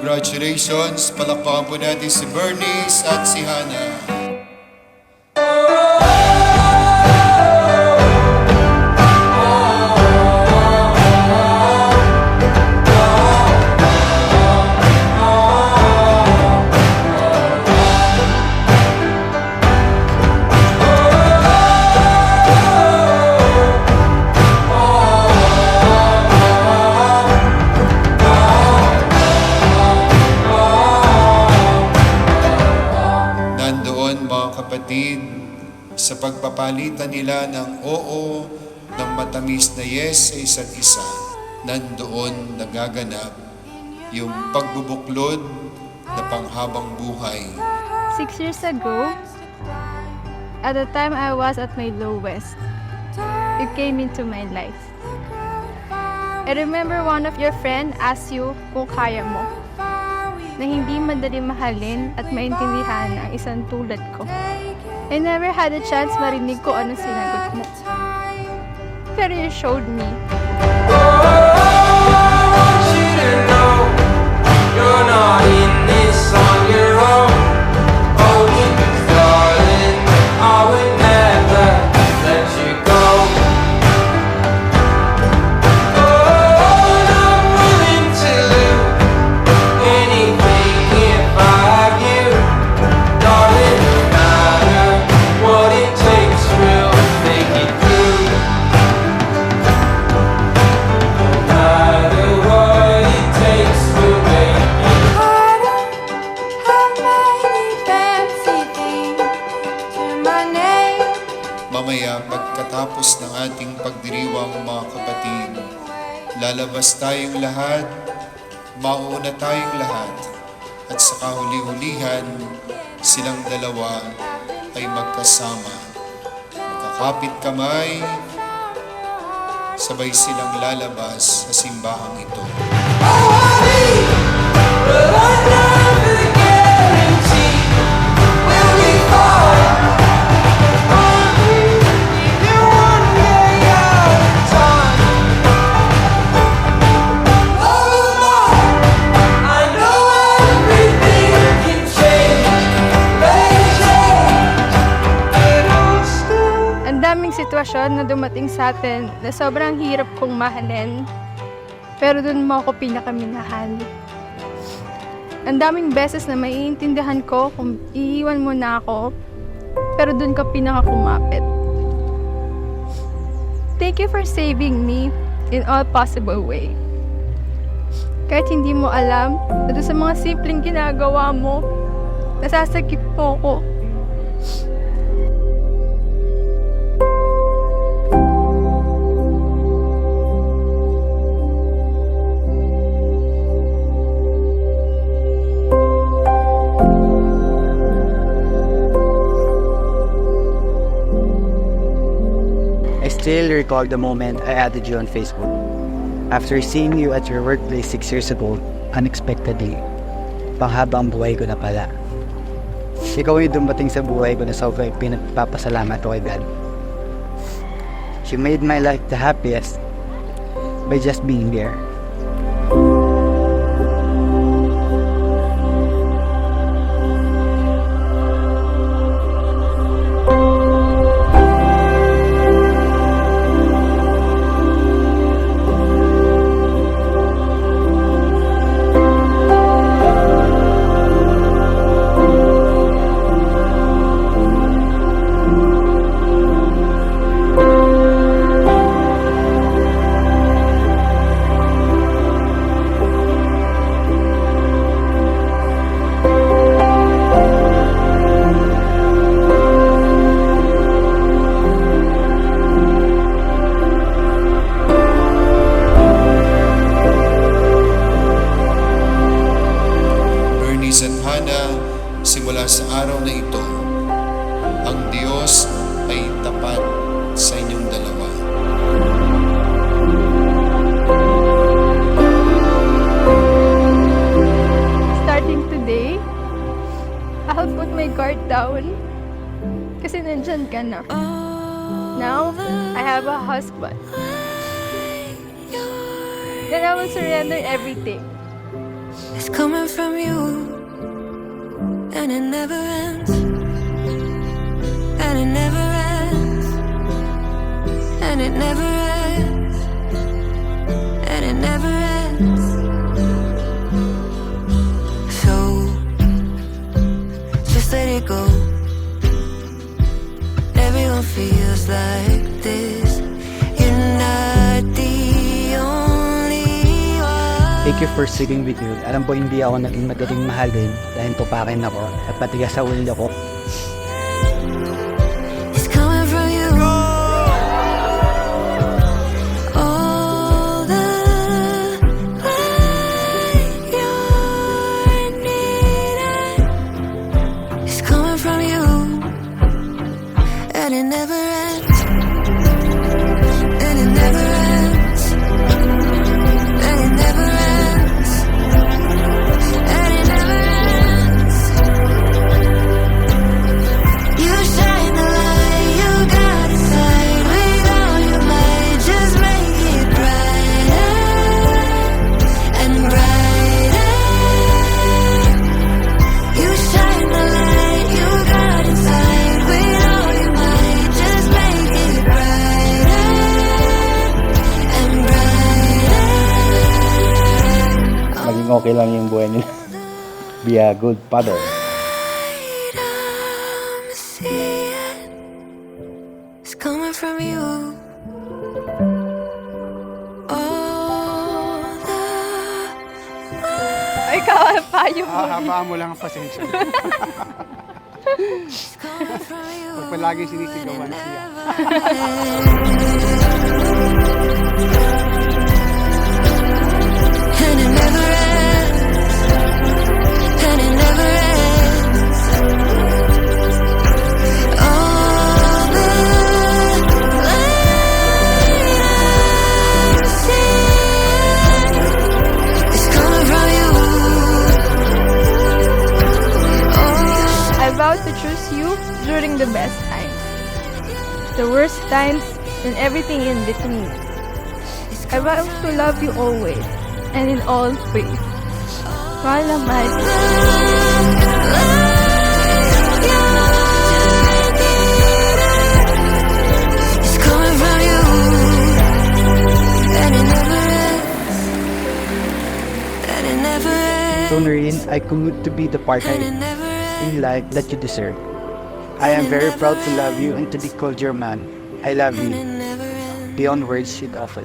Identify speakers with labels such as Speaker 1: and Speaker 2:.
Speaker 1: Congratulations! Palakpakan po natin si Bernice at si Hannah. Sa pagpapalitan nila ng oo, ng matamis na yes sa isa't isa, nandoon nagaganap yung pagbubuklod na panghabang buhay.
Speaker 2: 6 years ago, at the time I was at my lowest, you came into my life. I remember one of your friend asked you kung kaya mo, na hindi madali mahalin at maintindihan ang isang tulad ko. I never had a chance marinig ko ano sinagot mo. Pero you showed me.
Speaker 3: Should've known you're not in this on your own. Oh, darling, I would never let you go. Oh, I'm willing to lose anything if I have you, darling. What it takes, we'll make it through. No matter what it takes, we'll make it. I don't have many fancy things to my name.
Speaker 1: Mamaya pagkatapos ng ating pagdiriwang mga kapatid, lalabas tayong lahat, mauuna tayong lahat, at sa kahuli-hulihan, silang dalawa ay magkasama. Magkakapit kamay, sabay silang lalabas sa simbahang ito.
Speaker 2: Sitwasyon na dumating sa atin na sobrang hirap kong mahalin, pero dun mo ako pinakaminahal. Ang daming beses na maiintindihan ko kung iiwan mo na ako, pero dun ka pinakakumapit. Thank you for saving me in all possible way. Kahit hindi mo alam, na doon sa mga simpleng ginagawa mo, nasasakit po ako.
Speaker 4: I still recall the moment I added you on Facebook. After seeing you at your workplace 6 years ago, unexpectedly, panghabang buhay ko na pala. Ikaw yung dumating sa buhay ko na sobrang pinagpapasalamat ko kay God. You made my life the happiest by just being there.
Speaker 1: Simula sa araw na ito, ang Diyos ay tapat sa inyong dalawa.
Speaker 2: Starting today, I'll put my guard down kasi nandyan ka na. Now, I have a husband. Then I will surrender everything.
Speaker 5: It's coming from you, and it never ends, and it never ends, and it never ends, and it never ends. So just let it go. Everyone feels like this. You're not the only one.
Speaker 4: Thank you for sticking with me. Alam ko hindi ako naging madaling mahalin dahil tupakin ako at patigas sa ulo ko.
Speaker 5: It's coming from you. All the light you're needing is coming from you, and it never ends, and it never ends, and it never ends, and it never ends. You shine the light you got inside with all your might. Just make it brighter and brighter. You shine the light you got inside with all your might. Just make it brighter and brighter.
Speaker 6: Maging okay lang yung buhay nila. Be a good father.
Speaker 5: I'm seeing it's coming from you. All the
Speaker 2: Ikaw, payo mo.
Speaker 7: Habaan mo lang ang pasensya.
Speaker 5: it's coming from you.
Speaker 7: Pag palagi sinisigawan siya.
Speaker 5: And it never ends, and it never ends. All the light I'm seeing is coming from you. Oh,
Speaker 2: I vow to choose you during the best times, the worst times, and everything in between. I vow to love you always and in all ways. Mahal na mahal kita.
Speaker 5: it's coming from you, and it never ends, and it never ends,
Speaker 4: So Noreen, I commit to be the partner
Speaker 5: and it never ends.
Speaker 4: in life that you deserve. I am very proud to love you and to be called your man. I love
Speaker 5: It
Speaker 4: you
Speaker 5: never ends.
Speaker 4: beyond words you'd offer.